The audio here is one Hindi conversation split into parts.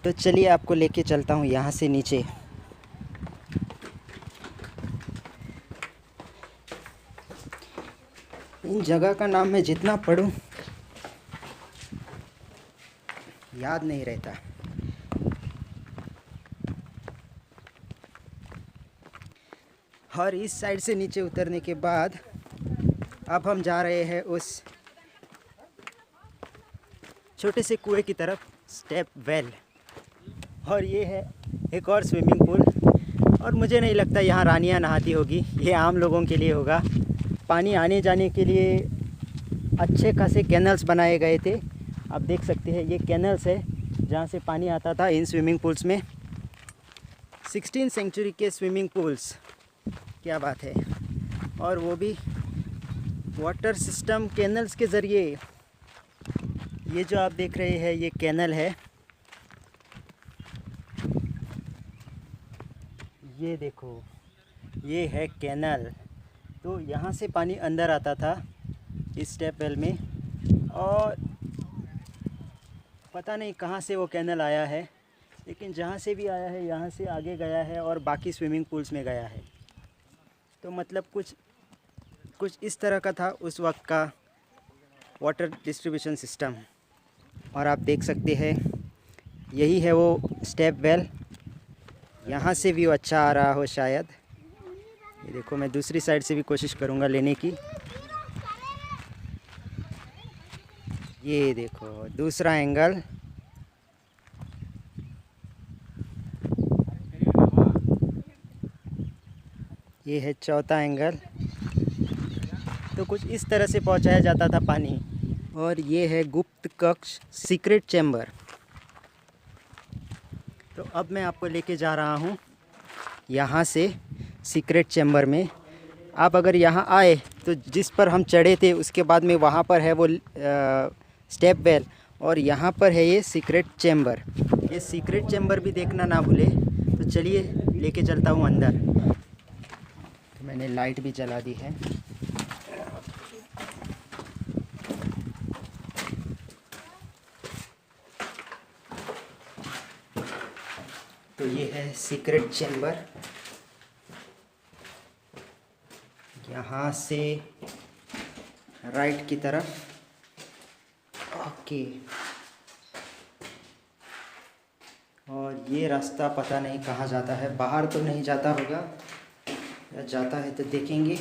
तो चलिए आपको लेके चलता हूँ यहाँ से नीचे। इन जगह का नाम मैं जितना पढ़ूं याद नहीं रहता। और इस साइड से नीचे उतरने के बाद अब हम जा रहे हैं उस छोटे से कुएं की तरफ, स्टेप वेल। और ये है एक और स्विमिंग पूल। और मुझे नहीं लगता यहाँ रानियाँ नहाती होगी, ये आम लोगों के लिए होगा। पानी आने जाने के लिए अच्छे खासे कैनल्स बनाए गए थे। आप देख सकते हैं ये कैनल्स है जहाँ से पानी आता था इन स्विमिंग पूल्स में। 16वीं सेंचुरी के स्विमिंग पूल्स, क्या बात है। और वो भी वाटर सिस्टम कैनल्स के ज़रिए। ये जो आप देख रहे हैं ये कैनल है, ये देखो ये है कैनल। तो यहाँ से पानी अंदर आता था इस स्टेप वेल में, और पता नहीं कहाँ से वो कैनल आया है, लेकिन जहाँ से भी आया है यहाँ से आगे गया है और बाकी स्विमिंग पूल्स में गया है। तो मतलब कुछ इस तरह का था उस वक्त का वाटर डिस्ट्रीब्यूशन सिस्टम। और आप देख सकते हैं यही है वो स्टेप वेल। यहाँ से व्यू अच्छा आ रहा हो शायद। ये देखो, मैं दूसरी साइड से भी कोशिश करूँगा लेने की। ये देखो दूसरा एंगल। ये है चौथा एंगल। तो कुछ इस तरह से पहुंचाया जाता था पानी। और ये है गुप्त कक्ष, सीक्रेट चैम्बर। तो अब मैं आपको लेके जा रहा हूँ यहाँ से सीक्रेट चैम्बर में। आप अगर यहाँ आए तो जिस पर हम चढ़े थे उसके बाद में वहाँ पर है वो स्टेप वेल, और यहाँ पर है ये सीक्रेट चैम्बर। ये सीक्रेट चैम्बर भी देखना ना भूले। तो चलिए लेके चलता हूँ अंदर। तो मैंने लाइट भी जला दी है। तो ये है सीक्रेट चैम्बर। यहाँ से राइट की तरफ। ओके। और ये रास्ता पता नहीं कहाँ जाता है, बाहर तो नहीं जाता होगा, या जाता है तो देखेंगे।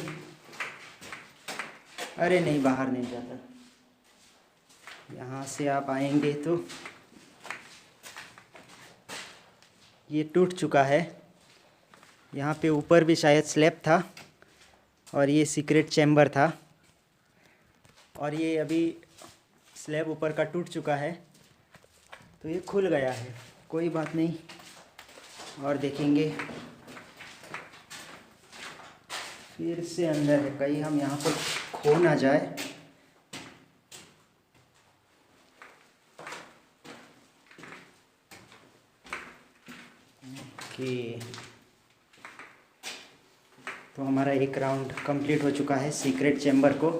अरे नहीं, बाहर नहीं जाता। यहाँ से आप आएंगे तो ये टूट चुका है। यहाँ पे ऊपर भी शायद स्लैब था और ये सीक्रेट चैम्बर था। और ये अभी स्लैब ऊपर का टूट चुका है तो ये खुल गया है। कोई बात नहीं, और देखेंगे। फिर से अंदर है, कहीं हम यहाँ पर खो ना जाए। ओके, तो हमारा एक राउंड कंप्लीट हो चुका है सीक्रेट चैम्बर को।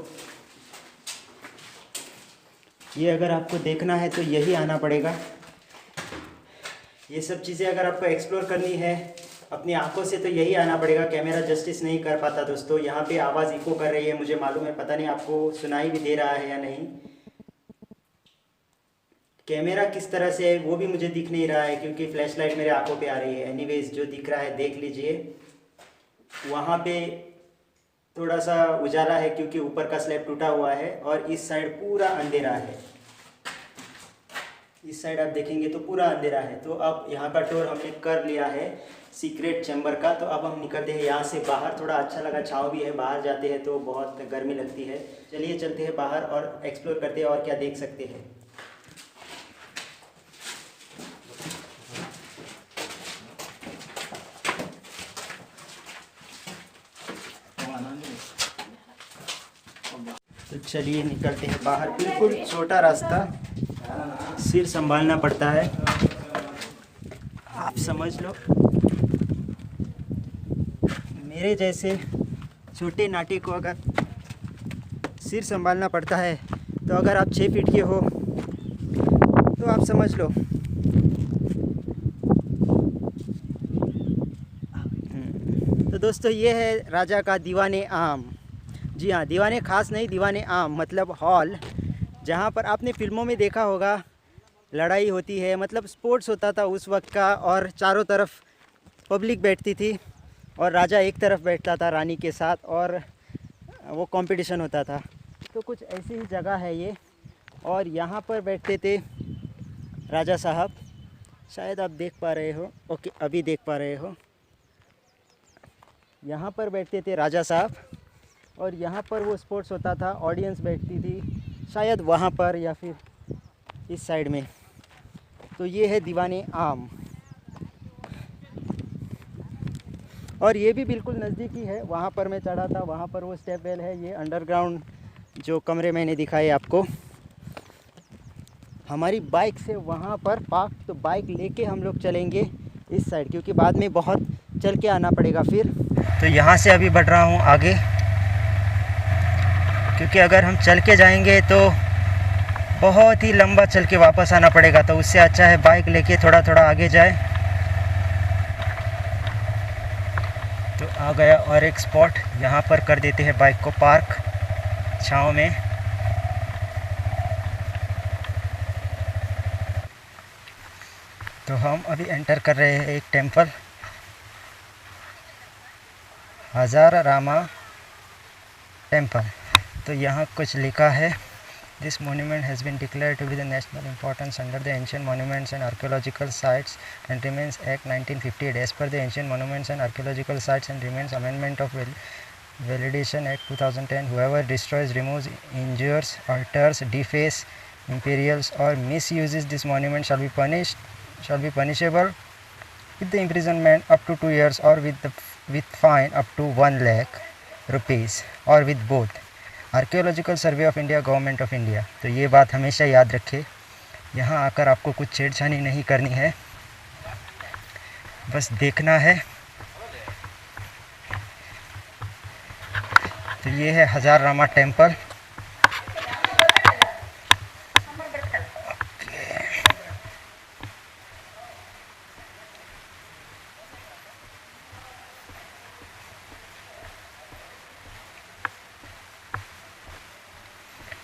ये अगर आपको देखना है तो यही आना पड़ेगा। ये सब चीज़ें अगर आपको एक्सप्लोर करनी है अपनी आंखों से तो यही आना पड़ेगा। कैमरा जस्टिस नहीं कर पाता दोस्तों। यहाँ पे आवाज़ इको कर रही है, मुझे मालूम है, पता नहीं आपको सुनाई भी दे रहा है या नहीं। कैमरा किस तरह से है वो भी मुझे दिख नहीं रहा है क्योंकि फ्लैश लाइट मेरे आंखों पे आ रही है। एनीवेज जो दिख रहा है देख लीजिए। वहाँ पे थोड़ा सा उजाला है क्योंकि ऊपर का स्लैब टूटा हुआ है, और इस साइड पूरा अंधेरा है। इस साइड आप देखेंगे तो पूरा अंधेरा है। तो अब यहाँ का टूर हमने कर लिया है सीक्रेट चैम्बर का। तो अब हम निकलते हैं यहाँ से बाहर। थोड़ा अच्छा लगा, छाँव भी है, बाहर जाते हैं तो बहुत गर्मी लगती है। चलिए चलते हैं बाहर और एक्सप्लोर करते हैं और क्या देख सकते हैं। तो चलिए निकलते हैं बाहर। बिल्कुल छोटा रास्ता, सिर संभालना पड़ता है, आप समझ लो। मेरे जैसे छोटे नाटे को अगर सिर संभालना पड़ता है तो अगर आप 6 फीट के हो तो आप समझ लो दोस्तों ये है राजा का दीवाने आम। जी हाँ, दीवाने खास नहीं, दीवाने आम मतलब हॉल, जहाँ पर आपने फिल्मों में देखा होगा लड़ाई होती है, मतलब स्पोर्ट्स होता था उस वक्त का, और चारों तरफ पब्लिक बैठती थी और राजा एक तरफ बैठता था रानी के साथ, और वो कंपटीशन होता था। तो कुछ ऐसी ही जगह है ये, और यहाँ पर बैठते थे राजा साहब। शायद आप देख पा रहे हो, ओके अभी देख पा रहे हो। यहाँ पर बैठते थे राजा साहब, और यहाँ पर वो स्पोर्ट्स होता था, ऑडियंस बैठती थी शायद वहाँ पर या फिर इस साइड में। तो ये है दीवाने आम, और ये भी बिल्कुल नज़दीकी है। वहाँ पर मैं चढ़ा था, वहाँ पर वो स्टेप वेल है। ये अंडरग्राउंड जो कमरे मैंने दिखाए आपको, हमारी बाइक से वहाँ पर पार्क, तो बाइक लेके हम लोग चलेंगे इस साइड, क्योंकि बाद में बहुत चल के आना पड़ेगा फिर। तो यहाँ से अभी बढ़ रहा हूँ आगे, क्योंकि अगर हम चल के जाएंगे तो बहुत ही लंबा चल के वापस आना पड़ेगा, तो उससे अच्छा है बाइक लेके थोड़ा थोड़ा आगे जाए। तो आ गया और एक स्पॉट, यहाँ पर कर देते हैं बाइक को पार्क छाँव में। तो हम अभी एंटर कर रहे हैं एक टेंपल, हजारारामा टेंपल। तो यहाँ कुछ लिखा है, this monument has been declared to be the national importance under the ancient monuments and archaeological sites and remains act 1958 as per the ancient monuments and archaeological sites and remains amendment of validation act 2010 whoever destroys, removes, injures, alters, defaces, imperials or misuses this monument shall be punishable with the imprisonment up to 2 years or with fine up to 1 lakh rupees or with both. Archaeological survey of India, government of India. तो ये बात हमेशा याद रखें, यहाँ आकर आपको कुछ छेड़छानी नहीं करनी है, बस देखना है। तो ये है हजारारामा टेंपल।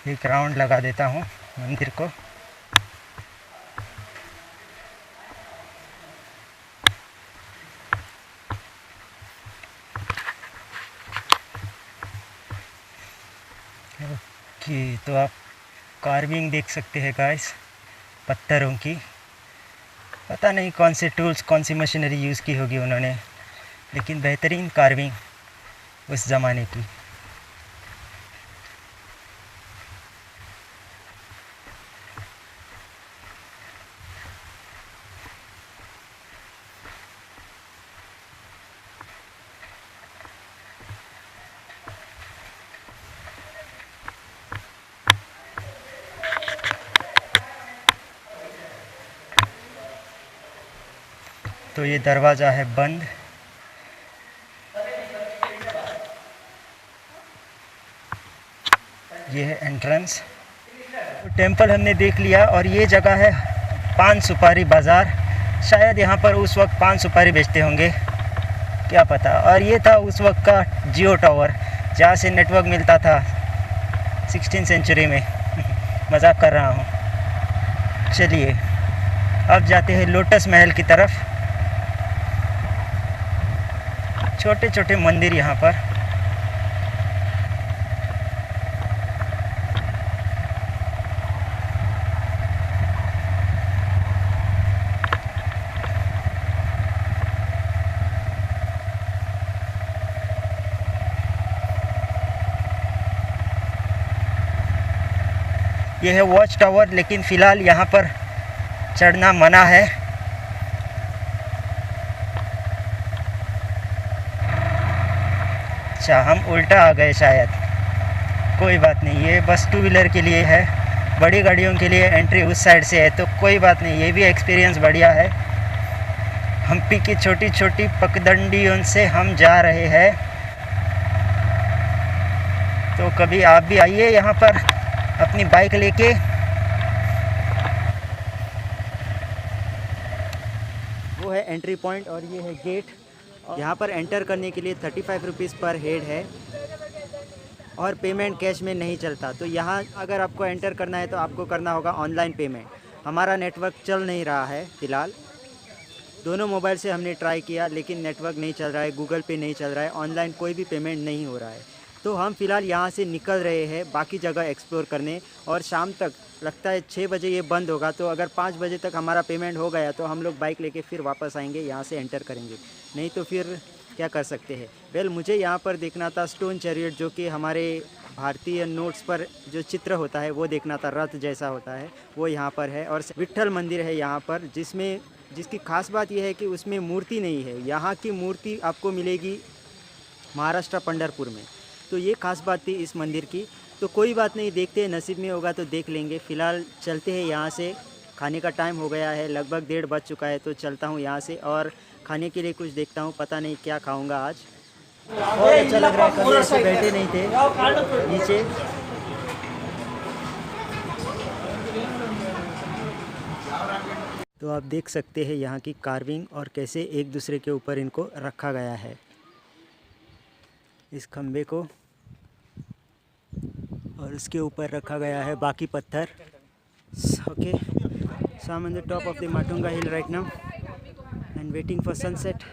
एक राउंड लगा देता हूँ मंदिर को। ओके, तो आप कार्विंग देख सकते हैं गाइस, पत्थरों की। पता नहीं कौन से टूल्स, कौन सी मशीनरी यूज़ की होगी उन्होंने, लेकिन बेहतरीन कार्विंग उस ज़माने की। तो ये दरवाज़ा है बंद। ये है एंट्रेंस। टेंपल हमने देख लिया, और ये जगह है पान सुपारी बाज़ार। शायद यहाँ पर उस वक्त पान सुपारी बेचते होंगे, क्या पता। और ये था उस वक्त का जियो टावर, जहाँ से नेटवर्क मिलता था 16वीं सेंचुरी में। मजाक कर रहा हूँ। चलिए अब जाते हैं लोटस महल की तरफ। छोटे छोटे मंदिर यहाँ पर। यह है वॉच टावर, लेकिन फ़िलहाल यहाँ पर चढ़ना मना है। अच्छा, हम उल्टा आ गए शायद, कोई बात नहीं। ये बस 2 व्हीलर के लिए है, बड़ी गाड़ियों के लिए एंट्री उस साइड से है, तो कोई बात नहीं। ये भी एक्सपीरियंस बढ़िया है। हम्पी की छोटी छोटी पगडंडियों से हम जा रहे हैं। तो कभी आप भी आइए यहाँ पर अपनी बाइक लेके। वो है एंट्री पॉइंट और ये है गेट, यहाँ पर एंटर करने के लिए 35 रुपीज़ पर हेड है और पेमेंट कैश में नहीं चलता। तो यहाँ अगर आपको एंटर करना है तो आपको करना होगा ऑनलाइन पेमेंट। हमारा नेटवर्क चल नहीं रहा है फ़िलहाल, दोनों मोबाइल से हमने ट्राई किया लेकिन नेटवर्क नहीं चल रहा है, गूगल पे नहीं चल रहा है, ऑनलाइन कोई भी पेमेंट नहीं हो रहा है। तो हम फ़िलहाल यहाँ से निकल रहे हैं बाकी जगह एक्सप्लोर करने, और शाम तक लगता है 6 बजे ये बंद होगा। तो अगर 5 बजे तक हमारा पेमेंट हो गया तो हम लोग बाइक लेके फिर वापस आएंगे, यहाँ से एंटर करेंगे, नहीं तो फिर क्या कर सकते हैं। वेल मुझे यहाँ पर देखना था स्टोन चैरियट, जो कि हमारे भारतीय नोट्स पर जो चित्र होता है वो देखना था, रथ जैसा होता है वो यहाँ पर है। और विट्ठल मंदिर है यहाँ पर, जिसकी खास बात यह है कि उसमें मूर्ति नहीं है। यहाँ की मूर्ति आपको मिलेगी महाराष्ट्र पंढरपुर में। तो ये खास बात थी इस मंदिर की। तो कोई बात नहीं, देखते हैं, नसीब में होगा तो देख लेंगे। फ़िलहाल चलते हैं यहाँ से, खाने का टाइम हो गया है, लगभग 1:30 बज चुका है। तो चलता हूँ यहाँ से और खाने के लिए कुछ देखता हूँ, पता नहीं क्या खाऊँगा आज। बहुत अच्छा लग रहा है, कभी ऐसे बैठे नहीं थे नीचे। तो आप देख सकते हैं यहाँ की कार्विंग और कैसे एक दूसरे के ऊपर इनको रखा गया है, इस खंबे को, और उसके ऊपर रखा गया है बाकी पत्थर। Okay, so I am on the top of the Matunga hill right now and waiting for sunset.